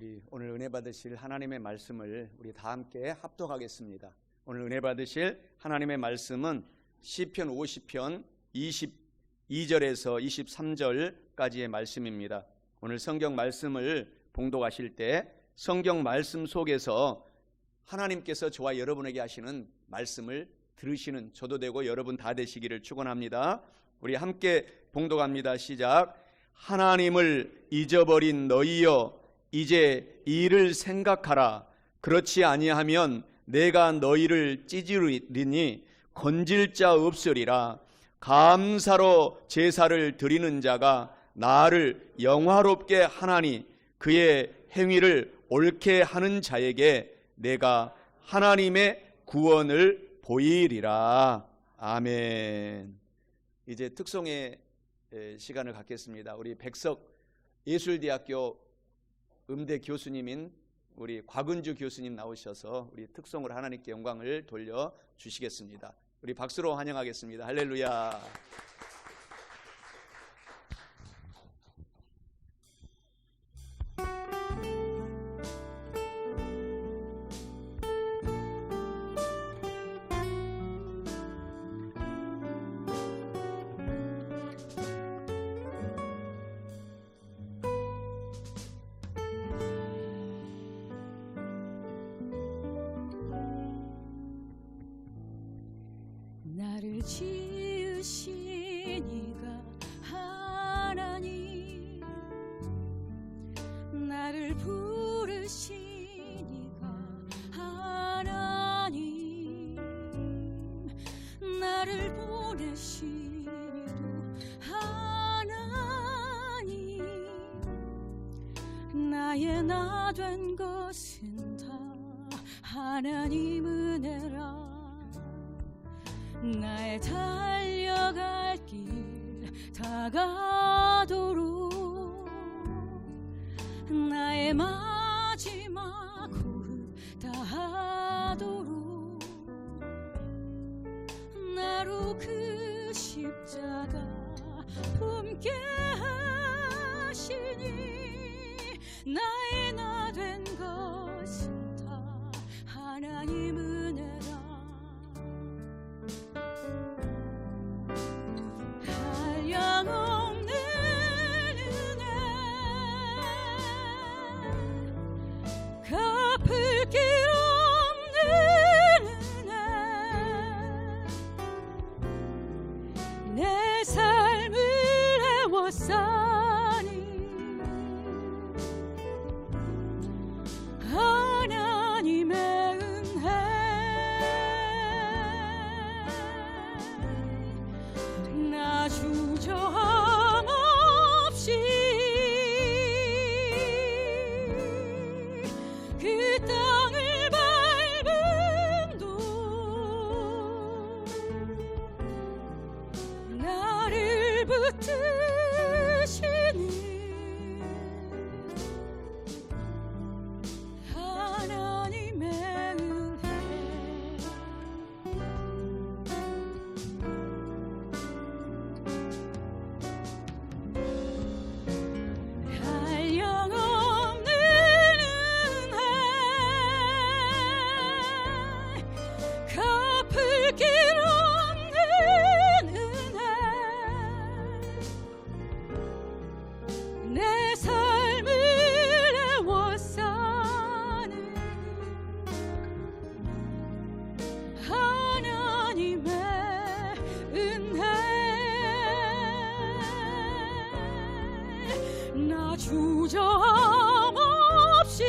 우리 오늘 은혜 받으실 하나님의 말씀을 우리 다 함께 합독하겠습니다. 오늘 은혜 받으실 하나님의 말씀은 시편 50편 22절에서 23절까지의 말씀입니다. 오늘 성경 말씀을 봉독하실 때 성경 말씀 속에서 하나님께서 저와 여러분에게 하시는 말씀을 들으시는 저도 되고 여러분 다 되시기를 축원합니다. 우리 함께 봉독합니다. 시작. 하나님을 잊어버린 너희여, 이제 이를 생각하라. 그렇지 아니하면 내가 너희를 찢으리니 건질 자 없으리라. 감사로 제사를 드리는 자가 나를 영화롭게 하나니 그의 행위를 옳게 하는 자에게 내가 하나님의 구원을 보이리라. 아멘. 이제 특송의 시간을 갖겠습니다. 우리 백석 예술대학교 음대 교수님인 우리 곽은주 교수님 나오셔서 우리 특송을 하나님께 영광을 돌려 주시겠습니다. 우리 박수로 환영하겠습니다. 할렐루야. 나를 지으신 이가 하나님, 나를 부르신 이가 하나님, 나를 보내신 이도 하나님, 나의 나 된 것은 다 하나님 은혜라. 나의 달려갈 길 다가도록 나의 마지막 호흡 다하도록 나로 그 십자가 품게 하시니 나의 나 된 것은 다 하나님 은혜라. 한량없는 은혜, 갚을 길 없는 은혜, 내 삶을 애워싸니 하나님의 은혜, 나 주저함 없이 그 땅을 밟음도 나를 붙드시니 하나님의 은혜, 한량없는 은혜, 갚을 길 없는 은혜, 내 삶을 애워싸는 하나님의 은혜, 나 주저함 없이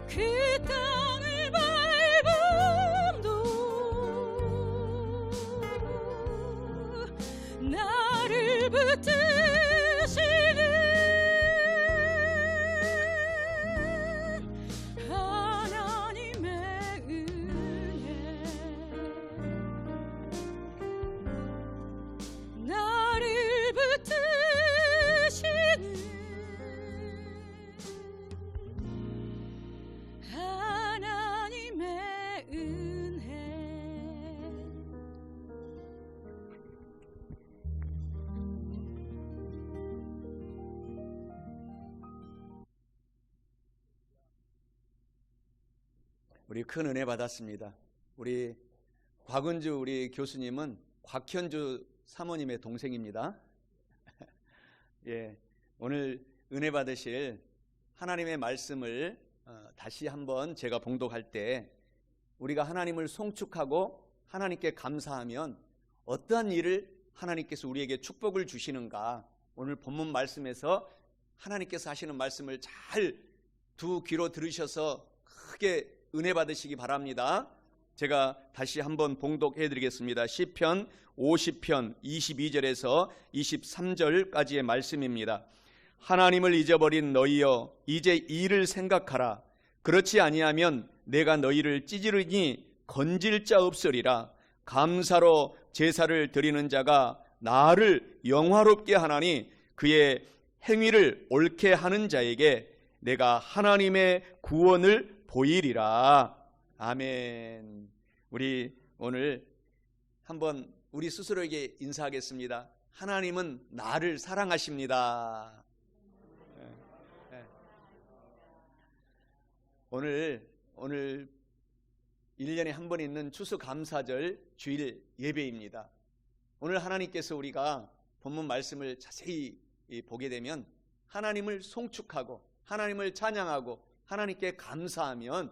그 땅을 밟음도 나를 붙드시는 하나님의 은혜, 나를 붙드시는 하나님의 은혜. 우리 큰 은혜 받았습니다. 우리 곽은주 우리 교수님은 곽현주 사모님의 동생입니다. 예, 오늘 은혜 받으실 하나님의 말씀을 다시 한번 제가 봉독할 때 우리가 하나님을 송축하고 하나님께 감사하면 어떠한 일을 하나님께서 우리에게 축복을 주시는가, 오늘 본문 말씀에서 하나님께서 하시는 말씀을 잘 두 귀로 들으셔서 크게 은혜 받으시기 바랍니다. 제가 다시 한번 봉독해 드리겠습니다. 시편 50편 22절에서 23절까지의 말씀입니다. 하나님을 잊어버린 너희여, 이제 이를 생각하라. 그렇지 아니하면 내가 너희를 찌르니 건질 자 없으리라. 감사로 제사를 드리는 자가 나를 영화롭게 하나니 그의 행위를 옳게 하는 자에게 내가 하나님의 구원을 보이리라. 아멘. 우리 오늘 한번 우리 스스로에게 인사하겠습니다. 하나님은 나를 사랑하십니다. 오늘 1년에 한 번 있는 추수감사절 주일 예배입니다. 오늘 하나님께서 우리가 본문 말씀을 자세히 보게 되면 하나님을 송축하고 하나님을 찬양하고 하나님께 감사하면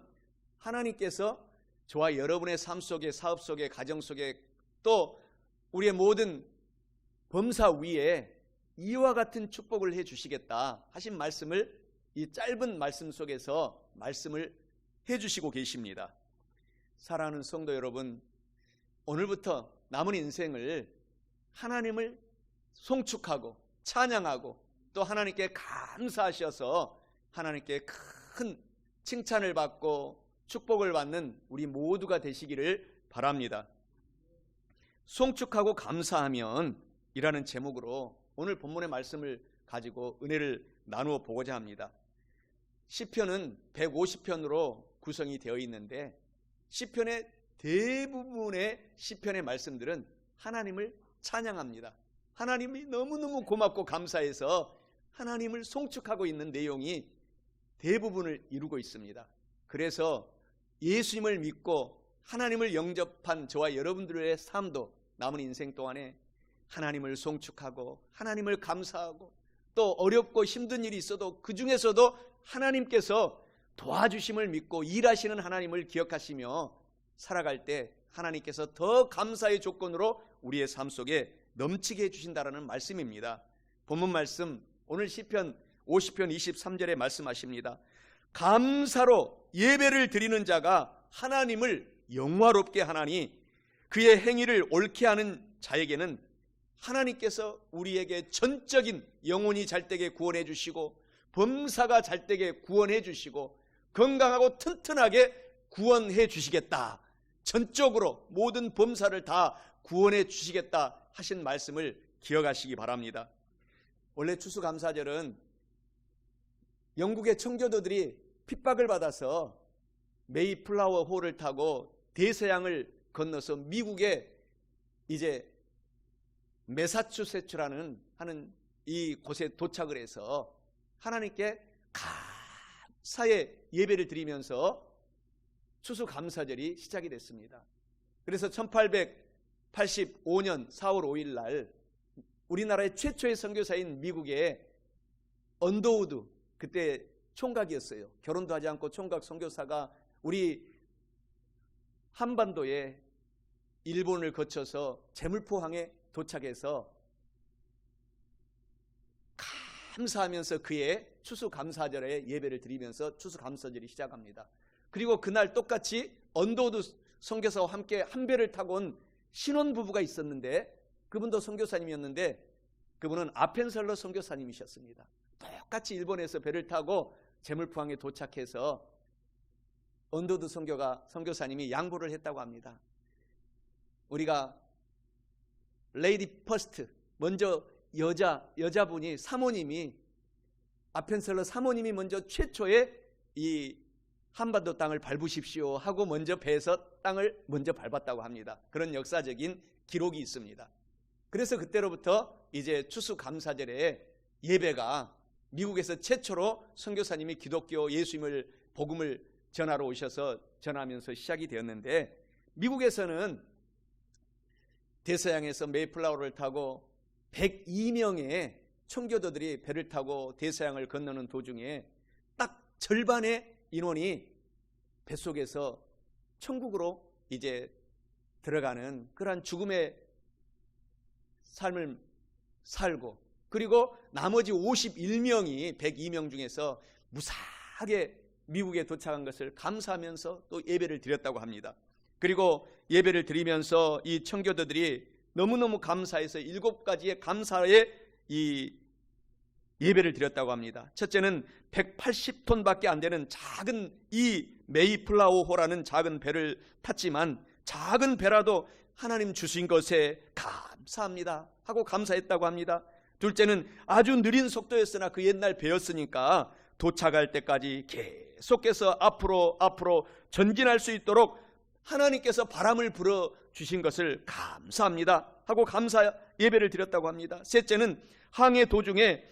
하나님께서 저와 여러분의 삶 속에, 사업 속에, 가정 속에, 또 우리의 모든 범사 위에 이와 같은 축복을 해 주시겠다 하신 말씀을 이 짧은 말씀 속에서 말씀을 해 주시고 계십니다. 사랑하는 성도 여러분, 오늘부터 남은 인생을 하나님을 송축하고 찬양하고 또 하나님께 감사하셔서 하나님께 큰 칭찬을 받고 축복을 받는 우리 모두가 되시기를 바랍니다. 송축하고 감사하면 이라는 제목으로 오늘 본문의 말씀을 가지고 은혜를 나누어 보고자 합니다. 시편은 150편으로 구성이 되어 있는데 시편의 대부분의 시편의 말씀들은 하나님을 찬양합니다. 하나님이 너무너무 고맙고 감사해서 하나님을 송축하고 있는 내용이 대부분을 이루고 있습니다. 그래서 예수님을 믿고 하나님을 영접한 저와 여러분들의 삶도 남은 인생 동안에 하나님을 송축하고 하나님을 감사하고 또 어렵고 힘든 일이 있어도 그 중에서도 하나님께서 도와주심을 믿고 일하시는 하나님을 기억하시며 살아갈 때 하나님께서 더 감사의 조건으로 우리의 삶 속에 넘치게 해주신다라는 말씀입니다. 본문 말씀 오늘 시편 50편 23절에 말씀하십니다. 감사로 예배를 드리는 자가 하나님을 영화롭게 하나니 그의 행위를 옳게 하는 자에게는 하나님께서 우리에게 전적인 영혼이 잘되게 구원해 주시고 범사가 잘되게 구원해 주시고 건강하고 튼튼하게 구원해 주시겠다, 전적으로 모든 범사를 다 구원해 주시겠다 하신 말씀을 기억하시기 바랍니다. 원래 추수감사절은 영국의 청교도들이 핍박을 받아서 메이플라워 호를 타고 대서양을 건너서 미국의 이제 매사추세츠라는 하는 이 곳에 도착을 해서 하나님께 감사의 예배를 드리면서 추수감사절이 시작이 됐습니다. 그래서 1885년 4월 5일 날 우리나라의 최초의 선교사인 미국의 언더우드, 그때 총각이었어요. 결혼도 하지 않고 총각 선교사가 우리 한반도에 일본을 거쳐서 제물포항에 도착해서 감사하면서 그의 추수감사절에 예배를 드리면서 추수감사절이 시작합니다. 그리고 그날 똑같이 언더우드 선교사와 함께 한 배를 타고 온 신혼부부가 있었는데 그분도 선교사님이었는데 그분은 아펜셀러 선교사님이셨습니다. 똑같이 일본에서 배를 타고 제물포항에 도착해서 언더우드 선교사님이 양보를 했다고 합니다. 우리가 레이디 퍼스트, 먼저 여자분이 사모님이 아펜셀러 사모님이 먼저 최초의 이 한반도 땅을 밟으십시오 하고 먼저 배에서 땅을 먼저 밟았다고 합니다. 그런 역사적인 기록이 있습니다. 그래서 그때로부터 이제 추수감사절에 예배가 미국에서 최초로 선교사님이 기독교 예수님을 복음을 전화로 오셔서 전하면서 시작이 되었는데, 미국에서는 대서양에서 메이플라워를 타고 102명의 청교도들이 배를 타고 대서양을 건너는 도중에 딱 절반의 인원이 뱃속에서 천국으로 이제 들어가는 그러한 죽음의 삶을 살고, 그리고 나머지 51명이 102명 중에서 무사하게 미국에 도착한 것을 감사하면서 또 예배를 드렸다고 합니다. 그리고 예배를 드리면서 이 청교도들이 너무너무 감사해서 7가지의 감사의 이 예배를 드렸다고 합니다. 첫째는 180톤밖에 안 되는 작은 이 메이플라워호라는 작은 배를 탔지만, 작은 배라도 하나님 주신 것에 감사합니다 하고 감사했다고 합니다. 둘째는 아주 느린 속도였으나 그 옛날 배였으니까 도착할 때까지 계속해서 앞으로 전진할 수 있도록 하나님께서 바람을 불어 주신 것을 감사합니다 하고 감사 예배를 드렸다고 합니다. 셋째는 항해 도중에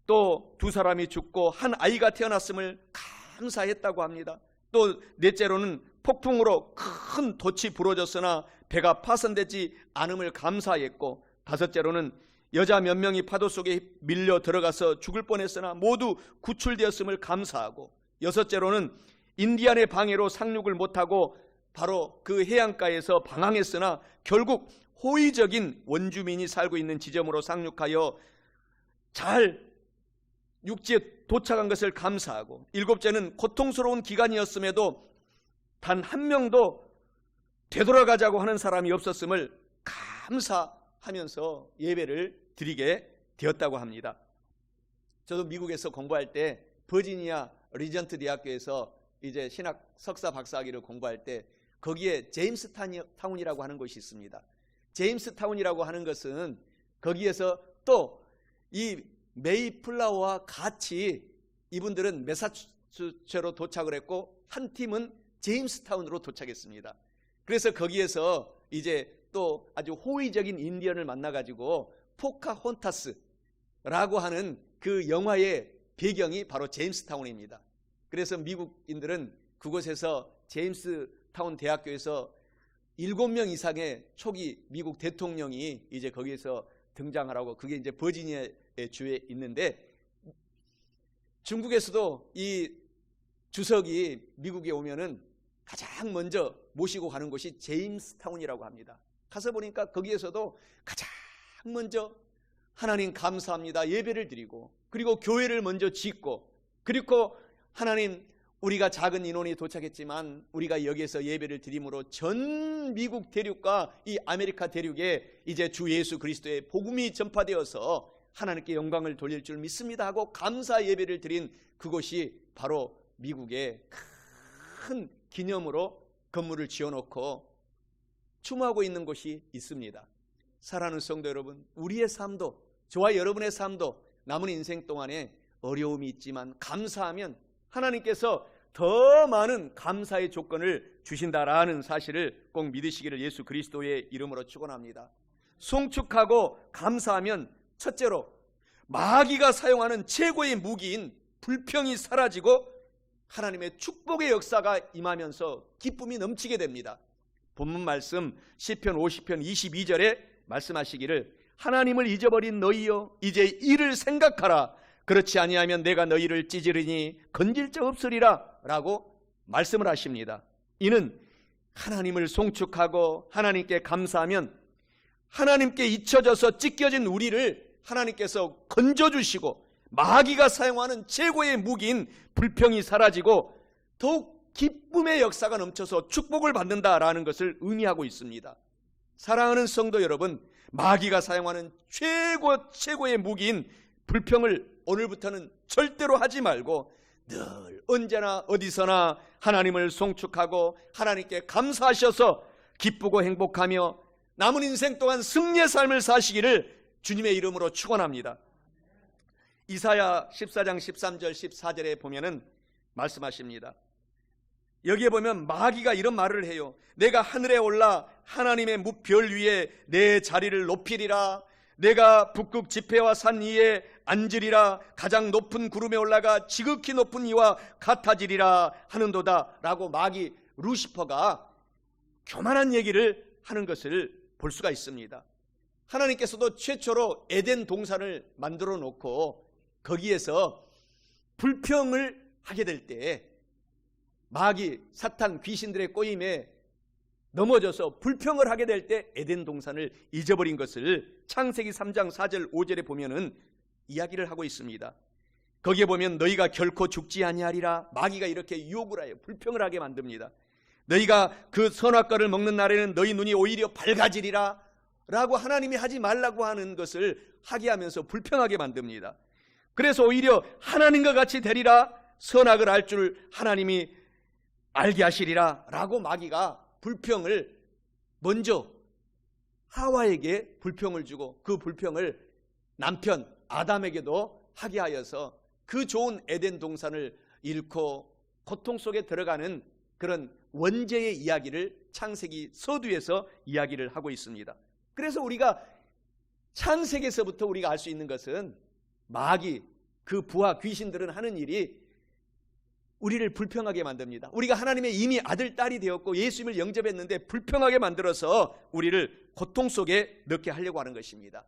또 2사람이 죽고 한 아이가 태어났음을 감사했다고 합니다. 또 넷째로는 폭풍으로 큰 돛이 부러졌으나 배가 파손되지 않음을 감사했고, 다섯째로는 여자 몇 명이 파도 속에 밀려 들어가서 죽을 뻔했으나 모두 구출되었음을 감사하고, 여섯째로는 인디안의 방해로 상륙을 못하고 바로 그 해안가에서 방황했으나 결국 호의적인 원주민이 살고 있는 지점으로 상륙하여 잘 육지에 도착한 것을 감사하고, 일곱째는 고통스러운 기간이었음에도 단 한 명도 되돌아가자고 하는 사람이 없었음을 감사하면서 예배를 드리게 되었다고 합니다. 저도 미국에서 공부할 때 버지니아 리전트 대학교에서 이제 신학 석사 박사학위를 공부할 때 거기에 제임스타운이라고 하는 곳이 있습니다. 제임스타운이라고 하는 것은 거기에서 또 이 메이플라워와 같이 이분들은 매사추세츠로 도착을 했고, 한 팀은 제임스타운으로 도착했습니다. 그래서 거기에서 이제 또 아주 호의적인 인디언을 만나가지고 포카혼타스라고 하는 그 영화의 배경이 바로 제임스타운입니다. 그래서 미국인들은 그곳에서 제임스타운 대학교에서 7명 이상의 초기 미국 대통령이 이제 거기에서 등장하라고, 그게 이제 버지니아의 주에 있는데, 중국에서도 이 주석이 미국에 오면은 가장 먼저 모시고 가는 곳이 제임스타운이라고 합니다. 가서 보니까 거기에서도 가장 먼저 하나님 감사합니다 예배를 드리고, 그리고 교회를 먼저 짓고, 그리고 하나님 우리가 작은 인원이 도착했지만 우리가 여기에서 예배를 드림으로 전 미국 대륙과 이 아메리카 대륙에 이제 주 예수 그리스도의 복음이 전파되어서 하나님께 영광을 돌릴 줄 믿습니다 하고 감사 예배를 드린 그곳이 바로 미국의 큰 기념으로 건물을 지어놓고 추모하고 있는 곳이 있습니다. 사랑하는 성도 여러분, 우리의 삶도, 저와 여러분의 삶도 남은 인생 동안에 어려움이 있지만 감사하면 하나님께서 더 많은 감사의 조건을 주신다라는 사실을 꼭 믿으시기를 예수 그리스도의 이름으로 축원합니다. 송축하고 감사하면 첫째로 마귀가 사용하는 최고의 무기인 불평이 사라지고 하나님의 축복의 역사가 임하면서 기쁨이 넘치게 됩니다. 본문 말씀 시편 50편 22절에 말씀하시기를 하나님을 잊어버린 너희여 이제 이를 생각하라. 그렇지 아니하면 내가 너희를 찢으리니 건질 자 없으리라 라고 말씀을 하십니다. 이는 하나님을 송축하고 하나님께 감사하면 하나님께 잊혀져서 찢겨진 우리를 하나님께서 건져주시고 마귀가 사용하는 최고의 무기인 불평이 사라지고 더욱 기쁨의 역사가 넘쳐서 축복을 받는다라는 것을 의미하고 있습니다. 사랑하는 성도 여러분, 마귀가 사용하는 최고의 무기인 불평을 오늘부터는 절대로 하지 말고 늘 언제나 어디서나 하나님을 송축하고 하나님께 감사하셔서 기쁘고 행복하며 남은 인생 동안 승리의 삶을 사시기를 주님의 이름으로 축원합니다. 이사야 14장 13절 14절에 보면은 말씀하십니다. 여기에 보면 마귀가 이런 말을 해요. 내가 하늘에 올라 하나님의 무별 위에 내 자리를 높이리라. 내가 북극 지폐와 산 위에 앉으리라. 가장 높은 구름에 올라가 지극히 높은 이와 같아지리라 하는도다 라고 마귀 루시퍼가 교만한 얘기를 하는 것을 볼 수가 있습니다. 하나님께서도 최초로 에덴 동산을 만들어 놓고 거기에서 불평을 하게 될 때 마귀, 사탄, 귀신들의 꼬임에 넘어져서 불평을 하게 될 때 에덴 동산을 잊어버린 것을 창세기 3장 4절 5절에 보면은 이야기를 하고 있습니다. 거기에 보면 너희가 결코 죽지 아니하리라. 마귀가 이렇게 유혹을 하여 불평을 하게 만듭니다. 너희가 그 선악과를 먹는 날에는 너희 눈이 오히려 밝아지리라 라고 하나님이 하지 말라고 하는 것을 하게 하면서 불평하게 만듭니다. 그래서 오히려 하나님과 같이 되리라. 선악을 알 줄 하나님이 알게 하시리라 라고 마귀가 불평을 먼저 하와에게 불평을 주고 그 불평을 남편 아담에게도 하게 하여서 그 좋은 에덴 동산을 잃고 고통 속에 들어가는 그런 원죄의 이야기를 창세기 서두에서 이야기를 하고 있습니다. 그래서 우리가 창세기에서부터 우리가 알 수 있는 것은 마귀, 그 부하 귀신들은 하는 일이 우리를 불평하게 만듭니다. 우리가 하나님의 이미 아들, 딸이 되었고 예수님을 영접했는데 불평하게 만들어서 우리를 고통 속에 넣게 하려고 하는 것입니다.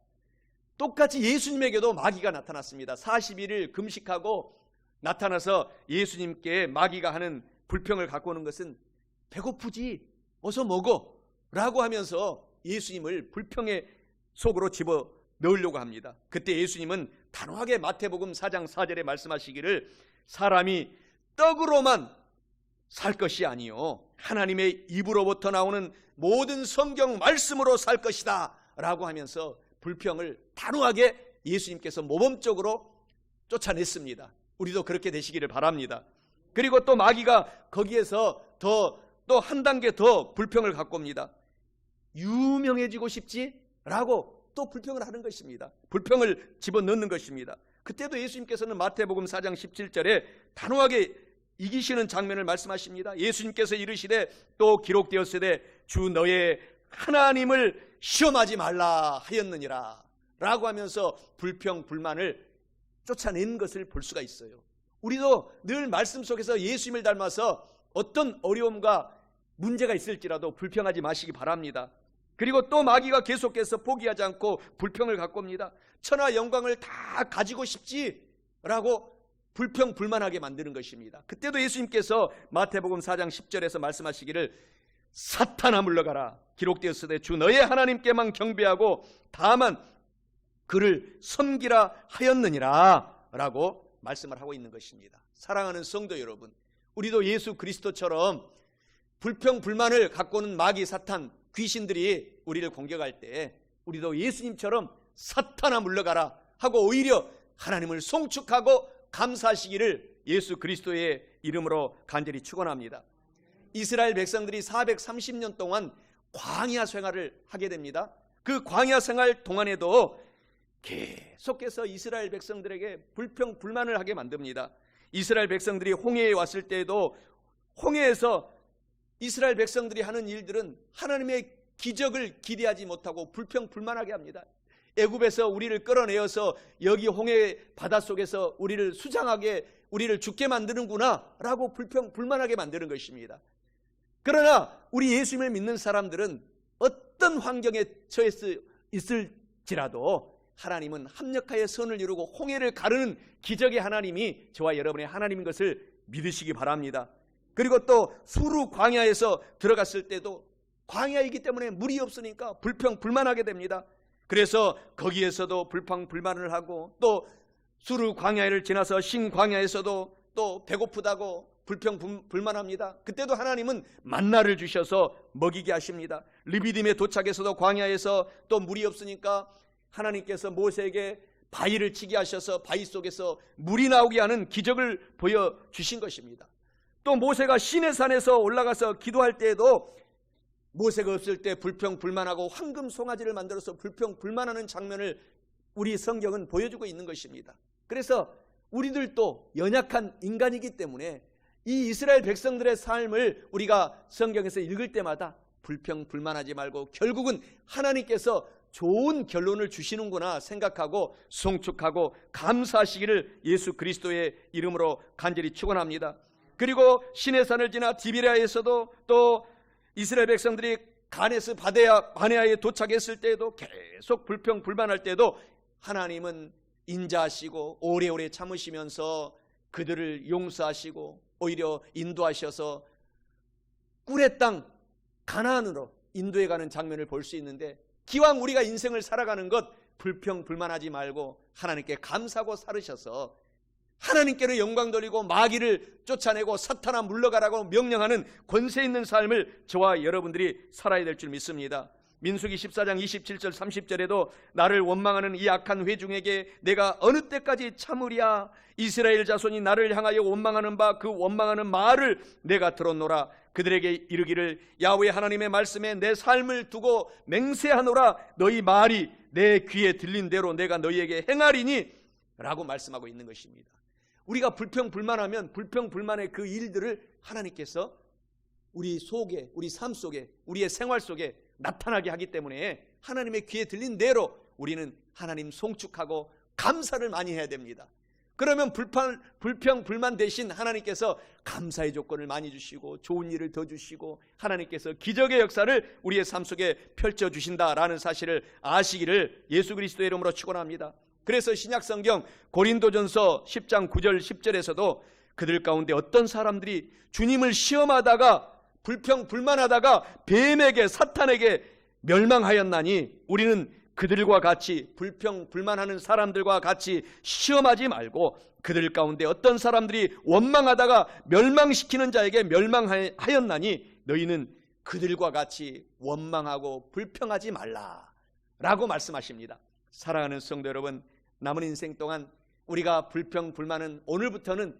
똑같이 예수님에게도 마귀가 나타났습니다. 40일을 금식하고 나타나서 예수님께 마귀가 하는 불평을 갖고 오는 것은 배고프지? 어서 먹어 라고 하면서 예수님을 불평의 속으로 집어 넣으려고 합니다. 그때 예수님은 단호하게 마태복음 4장 4절에 말씀하시기를 사람이 떡으로만 살 것이 아니요 하나님의 입으로부터 나오는 모든 성경 말씀으로 살 것이다 라고 하면서 불평을 단호하게 예수님께서 모범적으로 쫓아냈습니다. 우리도 그렇게 되시기를 바랍니다. 그리고 또 마귀가 거기에서 또 한 단계 더 불평을 갖고 옵니다. 유명해지고 싶지? 라고 또 불평을 하는 것입니다. 불평을 집어넣는 것입니다. 그때도 예수님께서는 마태복음 4장 17절에 단호하게 이기시는 장면을 말씀하십니다. 예수님께서 이르시되 또 기록되었으되 주 너의 하나님을 시험하지 말라 하였느니라 라고 하면서 불평 불만을 쫓아낸 것을 볼 수가 있어요. 우리도 늘 말씀 속에서 예수님을 닮아서 어떤 어려움과 문제가 있을지라도 불평하지 마시기 바랍니다. 그리고 또 마귀가 계속해서 포기하지 않고 불평을 갖고 옵니다. 천하 영광을 다 가지고 싶지라고 불평 불만하게 만드는 것입니다. 그때도 예수님께서 마태복음 4장 10절에서 말씀하시기를 사탄아 물러가라 기록되었으되 주 너의 하나님께만 경배하고 다만 그를 섬기라 하였느니라 라고 말씀을 하고 있는 것입니다. 사랑하는 성도 여러분, 우리도 예수 그리스도처럼 불평 불만을 갖고 오는 마귀 사탄 귀신들이 우리를 공격할 때 우리도 예수님처럼 사탄아 물러가라 하고 오히려 하나님을 송축하고 감사하시기를 예수 그리스도의 이름으로 간절히 축원합니다. 이스라엘 백성들이 430년 동안 광야 생활을 하게 됩니다. 그 광야 생활 동안에도 계속해서 이스라엘 백성들에게 불평 불만을 하게 만듭니다. 이스라엘 백성들이 홍해에 왔을 때에도 홍해에서 이스라엘 백성들이 하는 일들은 하나님의 기적을 기대하지 못하고 불평 불만하게 합니다. 애굽에서 우리를 끌어내어서 여기 홍해 바닷속에서 우리를 수장하게 우리를 죽게 만드는구나 라고 불평 불만하게 만드는 것입니다. 그러나 우리 예수님을 믿는 사람들은 어떤 환경에 처해 있을지라도 하나님은 합력하여 선을 이루고 홍해를 가르는 기적의 하나님이 저와 여러분의 하나님인 것을 믿으시기 바랍니다. 그리고 또 수르 광야에서 들어갔을 때도 광야이기 때문에 물이 없으니까 불평 불만하게 됩니다. 그래서 거기에서도 불평 불만을 하고 또 수르 광야를 지나서 신 광야에서도 또 배고프다고 불평 불만합니다. 그때도 하나님은 만나를 주셔서 먹이게 하십니다. 르비딤에 도착해서도 광야에서 또 물이 없으니까 하나님께서 모세에게 바위를 치게 하셔서 바위 속에서 물이 나오게 하는 기적을 보여주신 것입니다. 또 모세가 시내산에서 올라가서 기도할 때에도 모세가 없을 때 불평 불만하고 황금 송아지를 만들어서 불평 불만하는 장면을 우리 성경은 보여주고 있는 것입니다. 그래서 우리들도 연약한 인간이기 때문에 이 이스라엘 백성들의 삶을 우리가 성경에서 읽을 때마다 불평 불만하지 말고 결국은 하나님께서 좋은 결론을 주시는구나 생각하고 송축하고 감사하시기를 예수 그리스도의 이름으로 간절히 축원합니다. 그리고 시내산을 지나 디비라에서도 또 이스라엘 백성들이 가네스 바네아에 도착했을 때에도 계속 불평불만할 때도 하나님은 인자하시고 오래오래 참으시면서 그들을 용서하시고 오히려 인도하셔서 꿀의 땅 가나안으로 인도해 가는 장면을 볼 수 있는데, 기왕 우리가 인생을 살아가는 것 불평불만하지 말고 하나님께 감사하고 살으셔서 하나님께로 영광 돌리고 마귀를 쫓아내고 사탄아 물러가라고 명령하는 권세 있는 삶을 저와 여러분들이 살아야 될 줄 믿습니다. 민수기 14장 27절 30절에도 나를 원망하는 이 악한 회중에게 내가 어느 때까지 참으랴. 이스라엘 자손이 나를 향하여 원망하는 바 그 원망하는 말을 내가 들었노라. 그들에게 이르기를 야훼 하나님의 말씀에 내 삶을 두고 맹세하노라. 너희 말이 내 귀에 들린 대로 내가 너희에게 행하리니 라고 말씀하고 있는 것입니다. 우리가 불평불만하면 불평불만의 그 일들을 하나님께서 우리 속에, 우리 삶 속에, 우리의 생활 속에 나타나게 하기 때문에 하나님의 귀에 들린 대로 우리는 하나님 송축하고 감사를 많이 해야 됩니다. 그러면 불평불만 대신 하나님께서 감사의 조건을 많이 주시고 좋은 일을 더 주시고 하나님께서 기적의 역사를 우리의 삶 속에 펼쳐주신다라는 사실을 아시기를 예수 그리스도의 이름으로 축원합니다. 그래서 신약성경 고린도전서 10장 9절 10절에서도 그들 가운데 어떤 사람들이 주님을 시험하다가 불평불만하다가 뱀에게 사탄에게 멸망하였나니 우리는 그들과 같이 불평불만하는 사람들과 같이 시험하지 말고 그들 가운데 어떤 사람들이 원망하다가 멸망시키는 자에게 멸망하였나니 너희는 그들과 같이 원망하고 불평하지 말라 라고 말씀하십니다. 사랑하는 성도 여러분, 남은 인생 동안 우리가 불평불만은 오늘부터는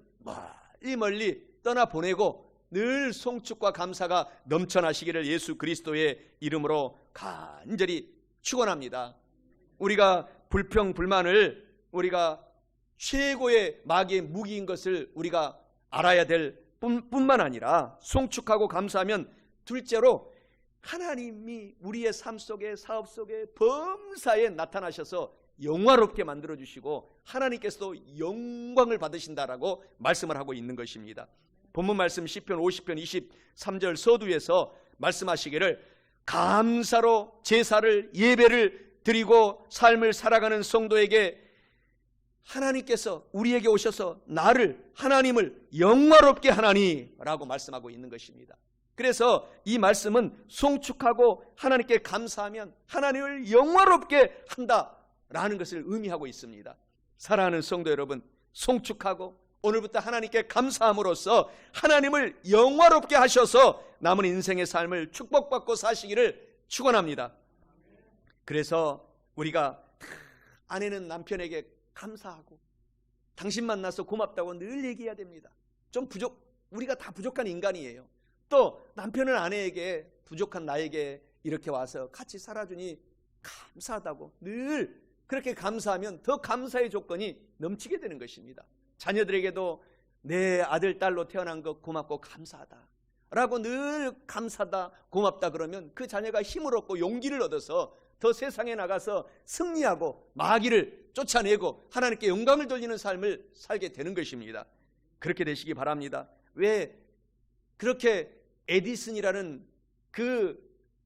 멀리 떠나보내고 늘 송축과 감사가 넘쳐나시기를 예수 그리스도의 이름으로 간절히 축원합니다. 우리가 불평불만을 우리가 최고의 마귀의 무기인 것을 우리가 알아야 될 뿐만 아니라 송축하고 감사하면 둘째로 하나님이 우리의 삶 속에 사업 속에 범사에 나타나셔서 영화롭게 만들어주시고 하나님께서도 영광을 받으신다라고 말씀을 하고 있는 것입니다. 본문 말씀 시편 50편 23절 서두에서 말씀하시기를 감사로 제사를 예배를 드리고 삶을 살아가는 성도에게 하나님께서 우리에게 오셔서 나를 하나님을 영화롭게 하나니 라고 말씀하고 있는 것입니다. 그래서 이 말씀은 송축하고 하나님께 감사하면 하나님을 영화롭게 한다라는 것을 의미하고 있습니다. 사랑하는 성도 여러분, 송축하고 오늘부터 하나님께 감사함으로써 하나님을 영화롭게 하셔서 남은 인생의 삶을 축복받고 사시기를 축원합니다. 그래서 우리가 아내는 남편에게 감사하고 당신 만나서 고맙다고 늘 얘기해야 됩니다. 우리가 다 부족한 인간이에요. 또 남편은 아내에게 부족한 나에게 이렇게 와서 같이 살아주니 감사하다고 늘 그렇게 감사하면 더 감사의 조건이 넘치게 되는 것입니다. 자녀들에게도 내 아들 딸로 태어난 것 고맙고 감사하다 라고 늘 감사하다 고맙다 그러면 그 자녀가 힘을 얻고 용기를 얻어서 더 세상에 나가서 승리하고 마귀를 쫓아내고 하나님께 영광을 돌리는 삶을 살게 되는 것입니다. 그렇게 되시기 바랍니다. 왜 그렇게 에디슨이라는 그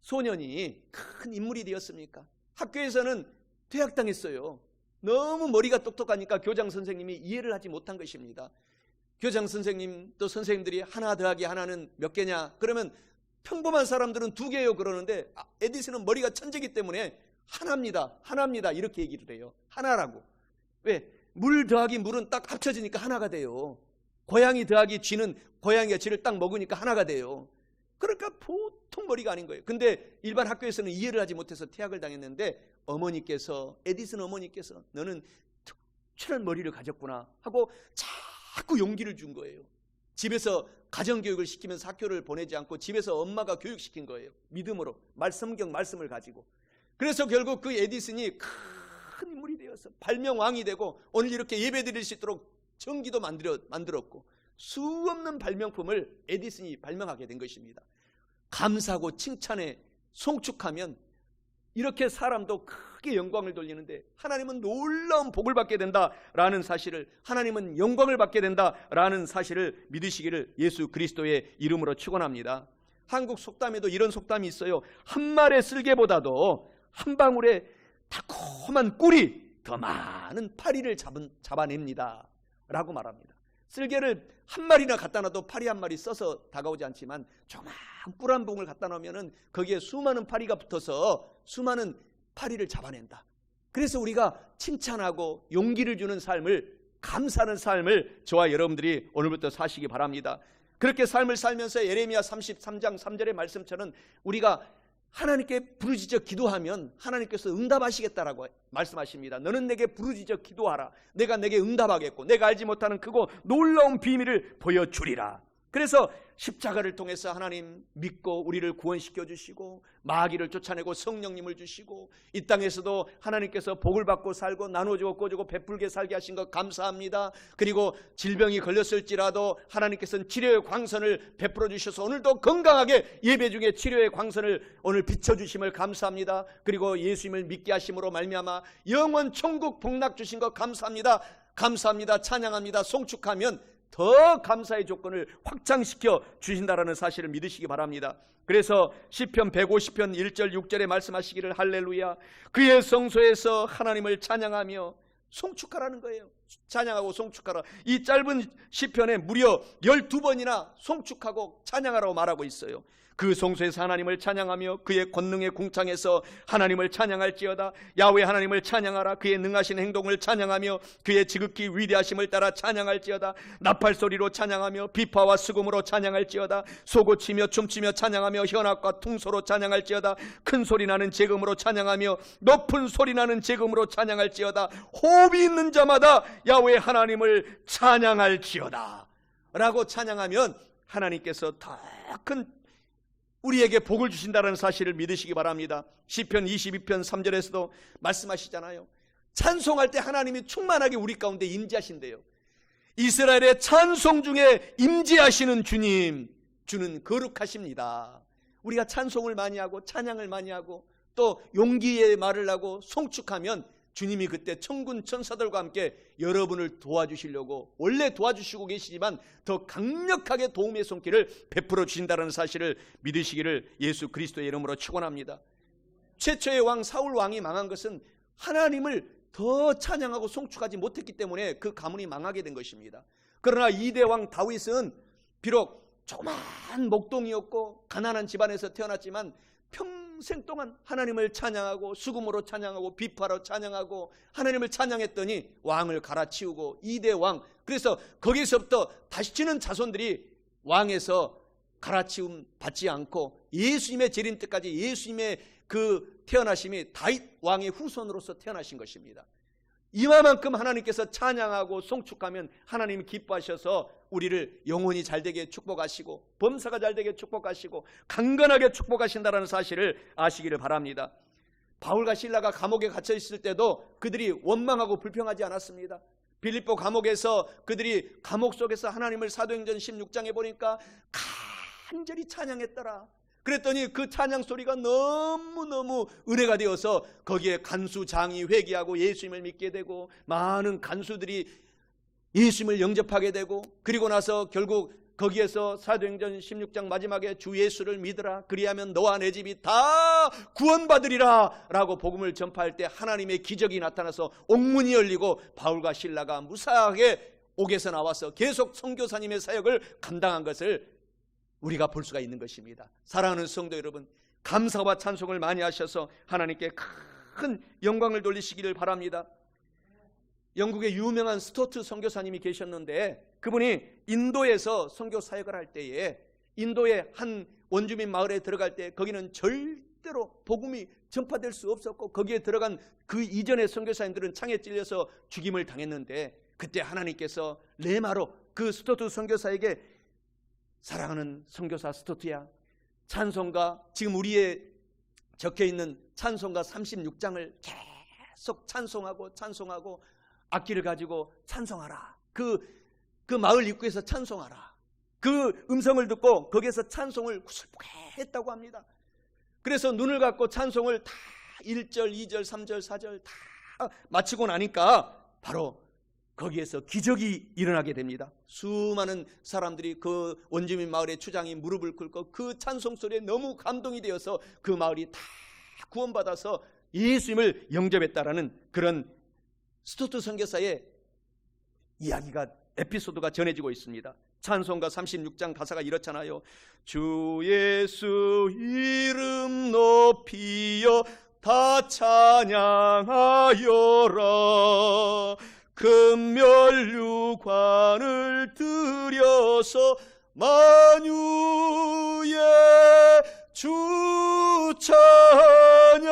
소년이 큰 인물이 되었습니까? 학교에서는 퇴학당했어요. 너무 머리가 똑똑하니까 교장 선생님이 이해를 하지 못한 것입니다. 교장 선생님 또 선생님들이 하나 더하기 하나는 몇 개냐 그러면 평범한 사람들은 2개요 그러는데 에디슨은 머리가 천재이기 때문에 하나입니다 이렇게 얘기를 해요. 하나라고. 왜? 물 더하기 물은 딱 합쳐지니까 하나가 돼요. 고양이 더하기 쥐는 고양이가 쥐를 딱 먹으니까 하나가 돼요. 그러니까 보통 머리가 아닌 거예요. 근데 일반 학교에서는 이해를 하지 못해서 퇴학을 당했는데 에디슨 어머니께서 너는 특출한 머리를 가졌구나 하고 자꾸 용기를 준 거예요. 집에서 가정교육을 시키면서 학교를 보내지 않고 집에서 엄마가 교육시킨 거예요. 믿음으로 성경 말씀을 가지고. 그래서 결국 그 에디슨이 큰 인물이 되어서 발명왕이 되고 오늘 이렇게 예배드릴 수 있도록 전기도 만들었고 수없는 발명품을 에디슨이 발명하게 된 것입니다. 감사하고 칭찬에 송축하면 이렇게 사람도 크게 영광을 돌리는데 하나님은 놀라운 복을 받게 된다라는 사실을, 하나님은 영광을 받게 된다라는 사실을 믿으시기를 예수 그리스도의 이름으로 축원합니다. 한국 속담에도 이런 속담이 있어요. 한 마리의 쓸개보다도 한 방울의 달콤한 꿀이 더 많은 파리를 잡아냅니다 라고 말합니다. 쓸개를 한 마리나 갖다 놔도 파리 한 마리 써서 다가오지 않지만 조그만 꿀 한 봉을 갖다 놓으면 거기에 수많은 파리가 붙어서 수많은 파리를 잡아낸다. 그래서 우리가 칭찬하고 용기를 주는 삶을, 감사하는 삶을 저와 여러분들이 오늘부터 사시기 바랍니다. 그렇게 삶을 살면서 예레미야 33장 3절의 말씀처럼 우리가 하나님께 부르짖어 기도하면 하나님께서 응답하시겠다라고 말씀하십니다. 너는 내게 부르짖어 기도하라. 내가 내게 응답하겠고 내가 알지 못하는 크고 놀라운 비밀을 보여주리라. 그래서 십자가를 통해서 하나님 믿고 우리를 구원시켜 주시고 마귀를 쫓아내고 성령님을 주시고 이 땅에서도 하나님께서 복을 받고 살고 나눠주고 꺼주고 베풀게 살게 하신 것 감사합니다. 그리고 질병이 걸렸을지라도 하나님께서는 치료의 광선을 베풀어 주셔서 오늘도 건강하게 예배 중에 치료의 광선을 오늘 비춰주심을 감사합니다. 그리고 예수님을 믿게 하심으로 말미암아 영원 천국 복락 주신 것 감사합니다. 감사합니다. 찬양합니다. 송축하면 더 감사의 조건을 확장시켜 주신다라는 사실을 믿으시기 바랍니다. 그래서 시편 150편 1절 6절에 말씀하시기를 할렐루야, 그의 성소에서 하나님을 찬양하며 송축하라는 거예요. 찬양하고 송축하라. 이 짧은 시편에 무려 12번이나 송축하고 찬양하라고 말하고 있어요. 그 성소에서 하나님을 찬양하며 그의 권능의 궁창에서 하나님을 찬양할지어다. 야훼 하나님을 찬양하라. 그의 능하신 행동을 찬양하며 그의 지극히 위대하심을 따라 찬양할지어다. 나팔소리로 찬양하며 비파와 수금으로 찬양할지어다. 소고치며 춤추며 찬양하며 현악과 퉁소로 찬양할지어다. 큰 소리 나는 제금으로 찬양하며 높은 소리 나는 제금으로 찬양할지어다. 호흡이 있는 자마다 야훼 하나님을 찬양할지어다 라고 찬양하면 하나님께서 더 큰 우리에게 복을 주신다는 사실을 믿으시기 바랍니다. 시편 22편 3절에서도 말씀하시잖아요. 찬송할 때 하나님이 충만하게 우리 가운데 임재하신대요. 이스라엘의 찬송 중에 임재하시는 주님, 주는 거룩하십니다. 우리가 찬송을 많이 하고 찬양을 많이 하고 또 용기의 말을 하고 송축하면 주님이 그때 천군 천사들과 함께 여러분을 도와주시려고 원래 도와주시고 계시지만 더 강력하게 도움의 손길을 베풀어 주신다는 사실을 믿으시기를 예수 그리스도의 이름으로 축원합니다. 최초의 왕 사울 왕이 망한 것은 하나님을 더 찬양하고 송축하지 못했기 때문에 그 가문이 망하게 된 것입니다. 그러나 2대 왕 다윗은 비록 조그만 목동이었고 가난한 집안에서 태어났지만 평생 동안 하나님을 찬양하고 수금으로 찬양하고 비파로 찬양하고 하나님을 찬양했더니 왕을 갈아치우고 2대 왕, 그래서 거기서부터 다시 치는 자손들이 왕에서 갈아치움 받지 않고 예수님의 재림 때까지 예수님의 그 태어나심이 다윗 왕의 후손으로서 태어나신 것입니다. 이만큼 하나님께서 찬양하고 송축하면 하나님이 기뻐하셔서 우리를 영혼이 잘되게 축복하시고 범사가 잘되게 축복하시고 강건하게 축복하신다는 사실을 아시기를 바랍니다. 바울과 실라가 감옥에 갇혀 있을 때도 그들이 원망하고 불평하지 않았습니다. 빌립보 감옥에서 그들이 감옥 속에서 하나님을 사도행전 16장에 보니까 간절히 찬양했더라. 그랬더니 그 찬양 소리가 너무너무 은혜가 되어서 거기에 간수장이 회개하고 예수님을 믿게 되고 많은 간수들이 예수님을 영접하게 되고 그리고 나서 결국 거기에서 사도행전 16장 마지막에 주 예수를 믿으라 그리하면 너와 내 집이 다 구원받으리라 라고 복음을 전파할 때 하나님의 기적이 나타나서 옥문이 열리고 바울과 실라가 무사하게 옥에서 나와서 계속 선교사님의 사역을 감당한 것을 우리가 볼 수가 있는 것입니다. 사랑하는 성도 여러분, 감사와 찬송을 많이 하셔서 하나님께 큰 영광을 돌리시기를 바랍니다. 영국의 유명한 스토트 선교사님이 계셨는데 그분이 인도에서 선교 사역을 할 때에 인도의 한 원주민 마을에 들어갈 때 거기는 절대로 복음이 전파될 수 없었고 거기에 들어간 그 이전의 선교사님들은 창에 찔려서 죽임을 당했는데 그때 하나님께서 레마로 그 스토트 선교사에게 사랑하는 선교사 스토트야, 찬송가 지금 우리의 적혀있는 찬송가 36장을 계속 찬송하고 악기를 가지고 찬송하라. 그 마을 입구에서 찬송하라. 그 음성을 듣고 거기에서 찬송을 구슬프게 했다고 합니다. 그래서 눈을 감고 찬송을 다 1절, 2절, 3절, 4절 다 마치고 나니까 바로 거기에서 기적이 일어나게 됩니다. 수많은 사람들이 그 원주민 마을의 추장이 무릎을 꿇고 그 찬송 소리에 너무 감동이 되어서 그 마을이 다 구원받아서 예수님을 영접했다라는 그런 스토트 선교사의 이야기가, 에피소드가 전해지고 있습니다. 찬송가 36장 가사가 이렇잖아요. 주 예수 이름 높이여 다 찬양하여라. 금면류관을 들여서 만유의 주 찬양.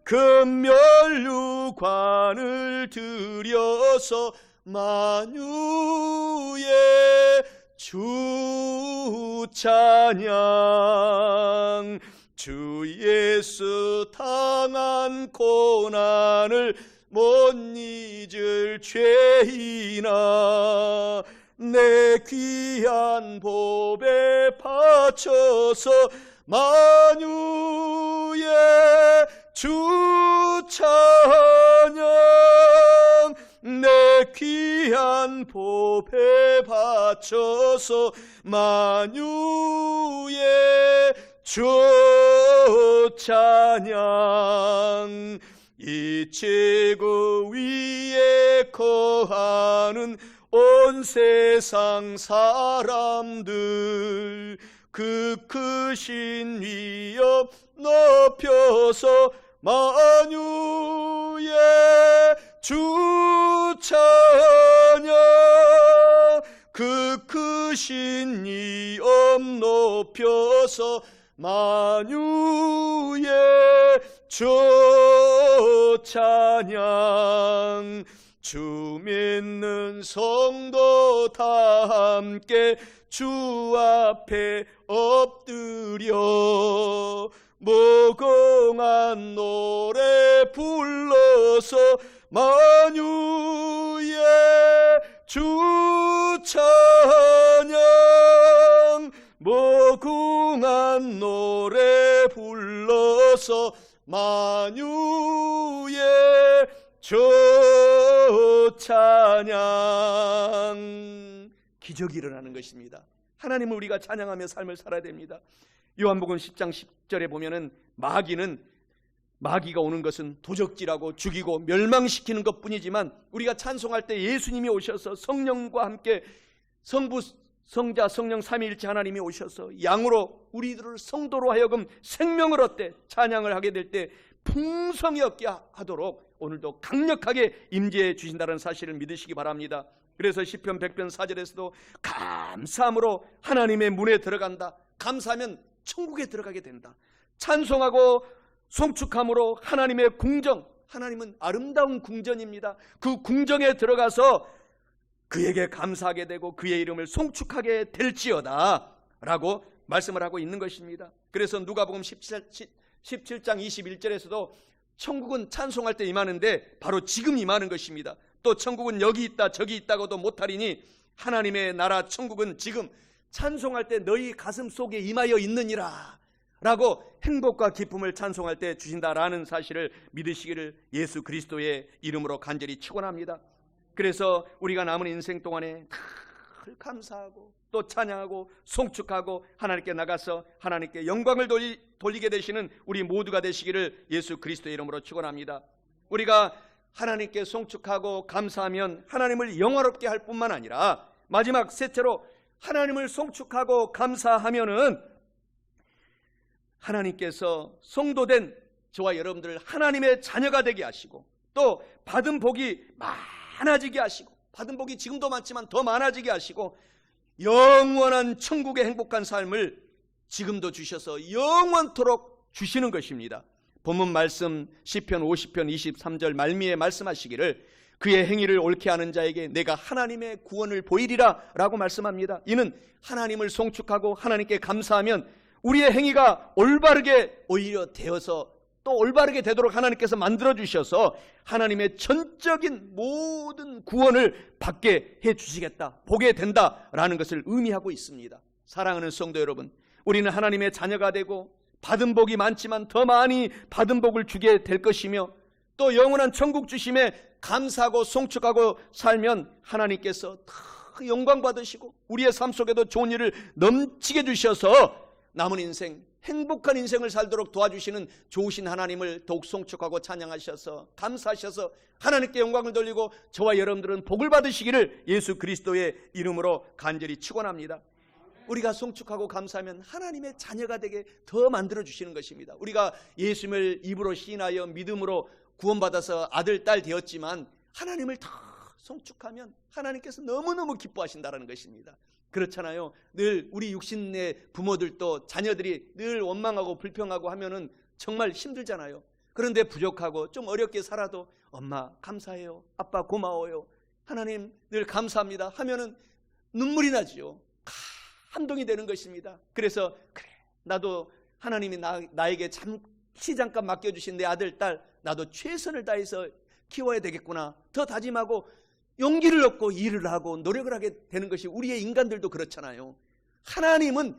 금면류관을 들여서 만유의 주 찬양. 주 예수 당한 고난을 못 잊을 죄인아, 내 귀한 보배 바쳐서 만유의 주 찬양. 내 귀한 보배 바쳐서 만유의 주 찬양. 이 지구 위에 거하는 온 세상 사람들 그 크신 위엄 높여서 만유의 주 찬양. 그 크신 위엄 높여서 만유의 주 찬양. 주 믿는 성도 다 함께 주 앞에 엎드려 무궁한 노래 불러서 만유의 주 찬양. 무궁한 노래 불러서 만유의 주 찬양. 기적이 일어나는 것입니다. 하나님을 우리가 찬양하며 삶을 살아야 됩니다. 요한복음 10장 10절에 보면은 마귀가 오는 것은 도적질하고 죽이고 멸망시키는 것뿐이지만 우리가 찬송할 때 예수님이 오셔서 성령과 함께 성부, 성자, 성령 삼위일체 하나님이 오셔서 양으로 우리들을 성도로 하여금 생명을 얻되 찬양을 하게 될 때 풍성히 얻게 하도록 오늘도 강력하게 임재해 주신다는 사실을 믿으시기 바랍니다. 그래서 시편 100편 4절에서도 감사함으로 하나님의 문에 들어간다. 감사하면 천국에 들어가게 된다. 찬송하고 송축함으로 하나님의 궁정, 하나님은 아름다운 궁전입니다. 그 궁정에 들어가서 그에게 감사하게 되고 그의 이름을 송축하게 될지어다 라고 말씀을 하고 있는 것입니다. 그래서 누가복음 17장 21절에서도 천국은 찬송할 때 임하는데 바로 지금 임하는 것입니다. 또 천국은 여기 있다 저기 있다고도 못하리니 하나님의 나라 천국은 지금 찬송할 때 너희 가슴 속에 임하여 있느니라 라고 행복과 기쁨을 찬송할 때 주신다라는 사실을 믿으시기를 예수 그리스도의 이름으로 간절히 축원합니다. 그래서 우리가 남은 인생 동안에 늘 감사하고 또 찬양하고 송축하고 하나님께 나가서 하나님께 영광을 돌리게 되시는 우리 모두가 되시기를 예수 그리스도의 이름으로 축원합니다. 우리가 하나님께 송축하고 감사하면 하나님을 영화롭게 할 뿐만 아니라 마지막 셋째로 하나님을 송축하고 감사하면은 하나님께서 성도된 저와 여러분들을 하나님의 자녀가 되게 하시고 또 받은 복이 많아지게 하시고 받은 복이 지금도 많지만 더 많아지게 하시고 영원한 천국의 행복한 삶을 지금도 주셔서 영원토록 주시는 것입니다. 본문 말씀 시편 50편 23절 말미에 말씀하시기를 그의 행위를 옳게 하는 자에게 내가 하나님의 구원을 보이리라 라고 말씀합니다. 이는 하나님을 송축하고 하나님께 감사하면 우리의 행위가 올바르게 오히려 되어서 또 올바르게 되도록 하나님께서 만들어주셔서 하나님의 전적인 모든 구원을 받게 해주시겠다, 보게 된다라는 것을 의미하고 있습니다. 사랑하는 성도 여러분, 우리는 하나님의 자녀가 되고 받은 복이 많지만 더 많이 받은 복을 주게 될 것이며, 또 영원한 천국 주심에 감사하고 송축하고 살면 하나님께서 더 영광 받으시고 우리의 삶 속에도 좋은 일을 넘치게 주셔서 남은 인생, 행복한 인생을 살도록 도와주시는 좋으신 하나님을 더욱 송축하고 찬양하셔서 감사하셔서 하나님께 영광을 돌리고 저와 여러분들은 복을 받으시기를 예수 그리스도의 이름으로 간절히 축원합니다. 우리가 송축하고 감사하면 하나님의 자녀가 되게 더 만들어 주시는 것입니다. 우리가 예수님을 입으로 시인하여 믿음으로 구원받아서 아들, 딸 되었지만 하나님을 더 송축하면 하나님께서 너무너무 기뻐하신다는 것입니다. 그렇잖아요. 늘 우리 육신의 부모들도 자녀들이 늘 원망하고 불평하고 하면은 정말 힘들잖아요. 그런데 부족하고 좀 어렵게 살아도 엄마 감사해요, 아빠 고마워요, 하나님 늘 감사합니다 하면은 눈물이 나지요. 감동이 되는 것입니다. 그래서 그래, 나도 하나님이 나에게 잠깐 맡겨주신 내 아들, 딸 나도 최선을 다해서 키워야 되겠구나, 더 다짐하고 용기를 얻고 일을 하고 노력을 하게 되는 것이 우리의 인간들도 그렇잖아요. 하나님은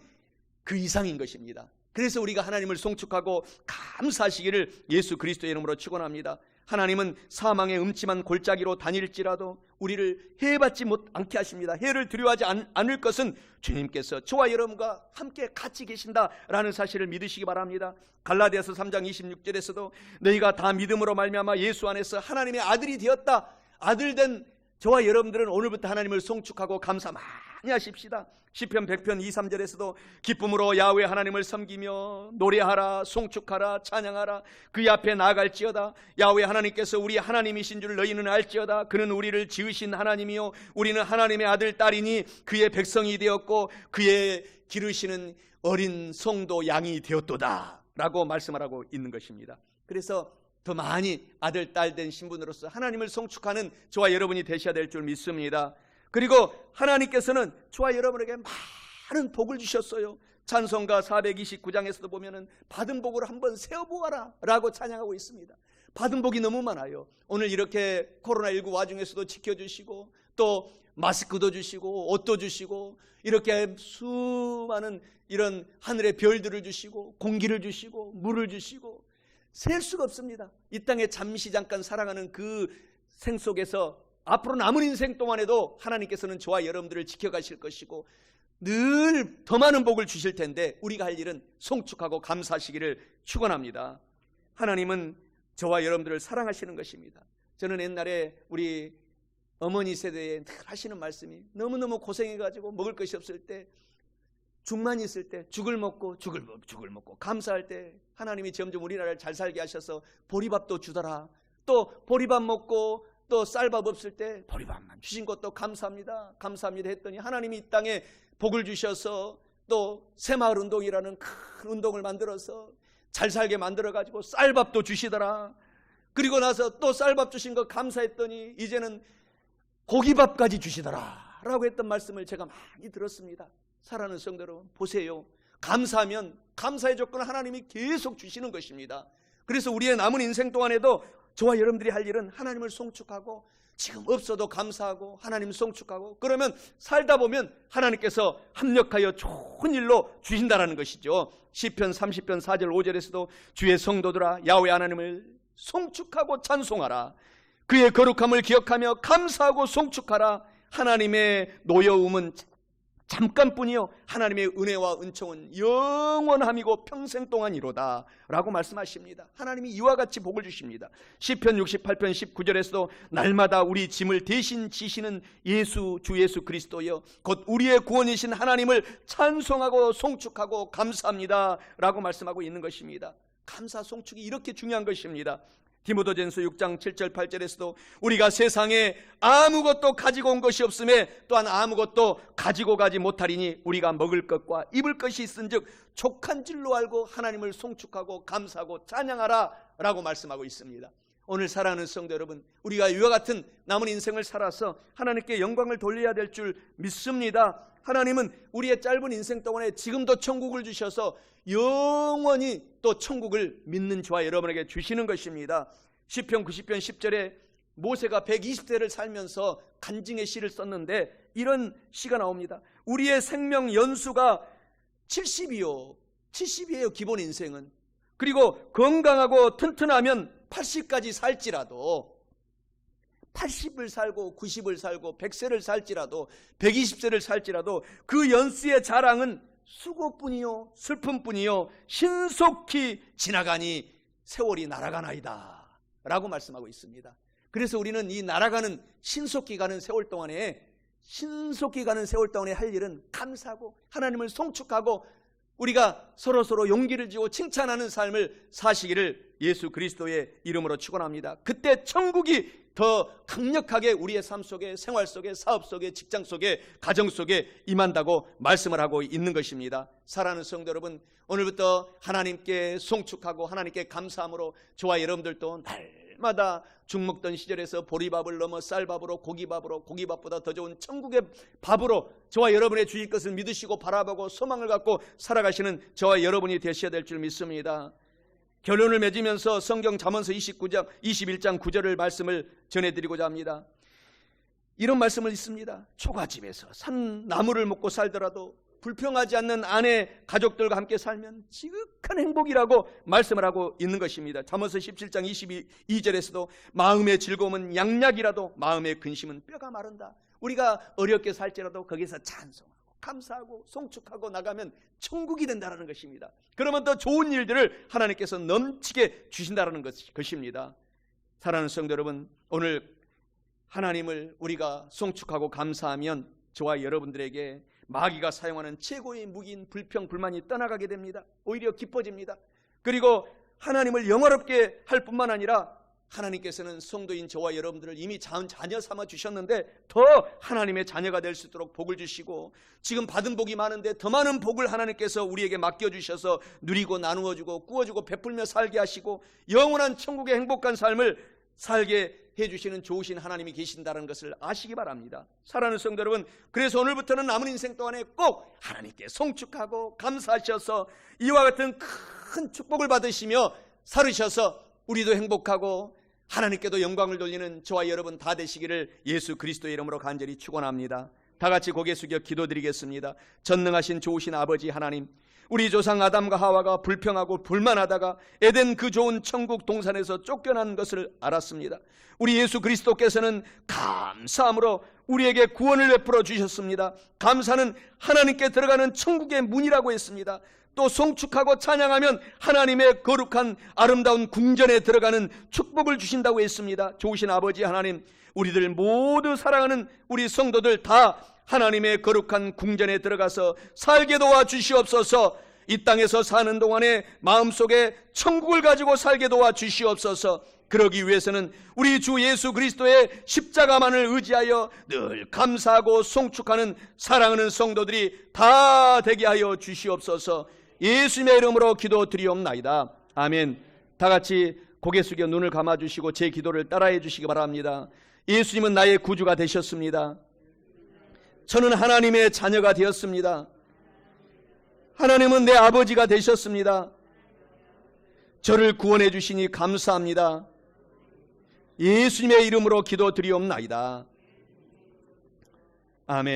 그 이상인 것입니다. 그래서 우리가 하나님을 송축하고 감사하시기를 예수 그리스도의 이름으로 축원합니다. 하나님은 사망의 음침한 골짜기로 다닐지라도 우리를 해받지 않게 하십니다. 해를 두려워하지 않을 것은 주님께서 저와 여러분과 함께 같이 계신다라는 사실을 믿으시기 바랍니다. 갈라디아서 3장 26절에서도 너희가 다 믿음으로 말미암아 예수 안에서 하나님의 아들이 되었다. 아들 된 저와 여러분들은 오늘부터 하나님을 송축하고 감사 많이 하십시다. 시편 100편 2, 3절에서도 기쁨으로 야훼 하나님을 섬기며 노래하라, 송축하라, 찬양하라, 그의 앞에 나아갈지어다. 야훼 하나님께서 우리 하나님이신 줄 너희는 알지어다. 그는 우리를 지으신 하나님이요 우리는 하나님의 아들, 딸이니 그의 백성이 되었고 그의 기르시는 어린 성도 양이 되었도다 라고 말씀을 하고 있는 것입니다. 그래서 더 많이 아들, 딸 된 신분으로서 하나님을 송축하는 저와 여러분이 되셔야 될 줄 믿습니다. 그리고 하나님께서는 저와 여러분에게 많은 복을 주셨어요. 찬송가 429장에서도 보면은 받은 복으로 한번 세어보아라 라고 찬양하고 있습니다. 받은 복이 너무 많아요. 오늘 이렇게 코로나19 와중에서도 지켜주시고 또 마스크도 주시고 옷도 주시고 이렇게 수많은 이런 하늘의 별들을 주시고 공기를 주시고 물을 주시고 셀 수가 없습니다. 이 땅에 잠깐 살아가는 그 생 속에서 앞으로 남은 인생 동안에도 하나님께서는 저와 여러분들을 지켜가실 것이고 늘 더 많은 복을 주실 텐데 우리가 할 일은 송축하고 감사하시기를 축원합니다. 하나님은 저와 여러분들을 사랑하시는 것입니다. 저는 옛날에 우리 어머니 세대에 늘 하시는 말씀이 너무너무 고생해가지고 먹을 것이 없을 때 죽만 있을 때 죽을 먹고 감사할 때 하나님이 점점 우리나라를 잘 살게 하셔서 보리밥도 주더라. 또 보리밥 먹고 또 쌀밥 없을 때 보리밥만 주신 것도 감사합니다 했더니 하나님이 이 땅에 복을 주셔서 또 새마을 운동이라는 큰 운동을 만들어서 잘 살게 만들어가지고 쌀밥도 주시더라. 그리고 나서 또 쌀밥 주신 거 감사했더니 이제는 고기밥까지 주시더라 라고 했던 말씀을 제가 많이 들었습니다. 사랑하는 성도 여러분, 보세요. 감사하면 감사의 조건을 하나님이 계속 주시는 것입니다. 그래서 우리의 남은 인생 동안에도 저와 여러분들이 할 일은 하나님을 송축하고 지금 없어도 감사하고 하나님 송축하고 그러면 살다 보면 하나님께서 합력하여 좋은 일로 주신다라는 것이죠. 시편 30편 4절 5절에서도 주의 성도들아 야훼 하나님을 송축하고 찬송하라. 그의 거룩함을 기억하며 감사하고 송축하라. 하나님의 노여움은 잠깐뿐이요 하나님의 은혜와 은총은 영원함이고 평생 동안이로다 라고 말씀하십니다. 하나님이 이와 같이 복을 주십니다. 시편 68편 19절에서도 날마다 우리 짐을 대신 지시는 주 예수 그리스도여 곧 우리의 구원이신 하나님을 찬송하고 송축하고 감사합니다 라고 말씀하고 있는 것입니다. 감사 송축이 이렇게 중요한 것입니다. 디모데전서 6장 7절 8절에서도 우리가 세상에 아무것도 가지고 온 것이 없음에 또한 아무것도 가지고 가지 못하리니 우리가 먹을 것과 입을 것이 있은즉 족한 줄로 알고 하나님을 송축하고 감사하고 찬양하라 라고 말씀하고 있습니다. 오늘 사랑하는 성도 여러분, 우리가 이와 같은 남은 인생을 살아서 하나님께 영광을 돌려야 될 줄 믿습니다. 하나님은 우리의 짧은 인생 동안에 지금도 천국을 주셔서 영원히 또 천국을 믿는 저와 여러분에게 주시는 것입니다. 시편 90편 10절에 모세가 120세를 살면서 간증의 시를 썼는데 이런 시가 나옵니다. 우리의 생명 연수가 70이요 70이에요, 기본 인생은. 그리고 건강하고 튼튼하면 80까지 살지라도 80을 살고 90을 살고 100세를 살지라도 120세를 살지라도 그 연수의 자랑은 수고뿐이요 슬픔뿐이요 신속히 지나가니 세월이 날아가나이다 라고 말씀하고 있습니다. 그래서 우리는 이 날아가는 신속히 가는 세월 동안에 할 일은 감사하고 하나님을 송축하고 우리가 서로서로 용기를 주고 칭찬하는 삶을 사시기를 예수 그리스도의 이름으로 축원합니다. 그때 천국이 더 강력하게 우리의 삶 속에, 생활 속에, 사업 속에, 직장 속에, 가정 속에 임한다고 말씀을 하고 있는 것입니다. 사랑하는 성도 여러분, 오늘부터 하나님께 송축하고 하나님께 감사함으로 저와 여러분들도 날마다 죽먹던 시절에서 보리밥을 넘어 쌀밥으로 고기밥으로 고기밥보다 더 좋은 천국의 밥으로 저와 여러분의 주실 것을 믿으시고 바라보고 소망을 갖고 살아가시는 저와 여러분이 되셔야 될 줄 믿습니다. 결론을 맺으면서 성경 잠언서 21장 9절을 말씀을 전해드리고자 합니다. 이런 말씀을 있습니다. 초가집에서 산 나무를 먹고 살더라도 불평하지 않는 아내 가족들과 함께 살면 지극한 행복이라고 말씀을 하고 있는 것입니다. 잠언서 17장 22절에서도 마음의 즐거움은 양약이라도 마음의 근심은 뼈가 마른다. 우리가 어렵게 살지라도 거기서 찬송하고 감사하고 송축하고 나가면 천국이 된다는 것입니다. 그러면 더 좋은 일들을 하나님께서 넘치게 주신다는 것입니다. 사랑하는 성도 여러분, 오늘 하나님을 우리가 송축하고 감사하면 저와 여러분들에게 마귀가 사용하는 최고의 무기인 불평, 불만이 떠나가게 됩니다. 오히려 기뻐집니다. 그리고 하나님을 영화롭게 할 뿐만 아니라 하나님께서는 성도인 저와 여러분들을 이미 자녀 삼아 주셨는데 더 하나님의 자녀가 될 수 있도록 복을 주시고 지금 받은 복이 많은데 더 많은 복을 하나님께서 우리에게 맡겨주셔서 누리고 나누어주고 꾸어주고 베풀며 살게 하시고 영원한 천국의 행복한 삶을 살게 해주시는 좋으신 하나님이 계신다는 것을 아시기 바랍니다. 사랑하는 성도 여러분, 그래서 오늘부터는 남은 인생 동안에 꼭 하나님께 송축하고 감사하셔서 이와 같은 큰 축복을 받으시며 살으셔서 우리도 행복하고 하나님께도 영광을 돌리는 저와 여러분 다 되시기를 예수 그리스도의 이름으로 간절히 축원합니다. 다 같이 고개 숙여 기도드리겠습니다. 전능하신 좋으신 아버지 하나님, 우리 조상 아담과 하와가 불평하고 불만하다가 에덴 그 좋은 천국 동산에서 쫓겨난 것을 알았습니다. 우리 예수 그리스도께서는 감사함으로 우리에게 구원을 베풀어 주셨습니다. 감사는 하나님께 들어가는 천국의 문이라고 했습니다. 또 송축하고 찬양하면 하나님의 거룩한 아름다운 궁전에 들어가는 축복을 주신다고 했습니다. 좋으신 아버지 하나님, 우리들 모두 사랑하는 우리 성도들 다 하나님의 거룩한 궁전에 들어가서 살게 도와 주시옵소서. 이 땅에서 사는 동안에 마음속에 천국을 가지고 살게 도와 주시옵소서. 그러기 위해서는 우리 주 예수 그리스도의 십자가만을 의지하여 늘 감사하고 송축하는 사랑하는 성도들이 다 되게 하여 주시옵소서. 예수님의 이름으로 기도드리옵나이다. 아멘. 다 같이 고개 숙여 눈을 감아주시고 제 기도를 따라해 주시기 바랍니다. 예수님은 나의 구주가 되셨습니다. 저는 하나님의 자녀가 되었습니다. 하나님은 내 아버지가 되셨습니다. 저를 구원해 주시니 감사합니다. 예수님의 이름으로 기도드리옵나이다. 아멘.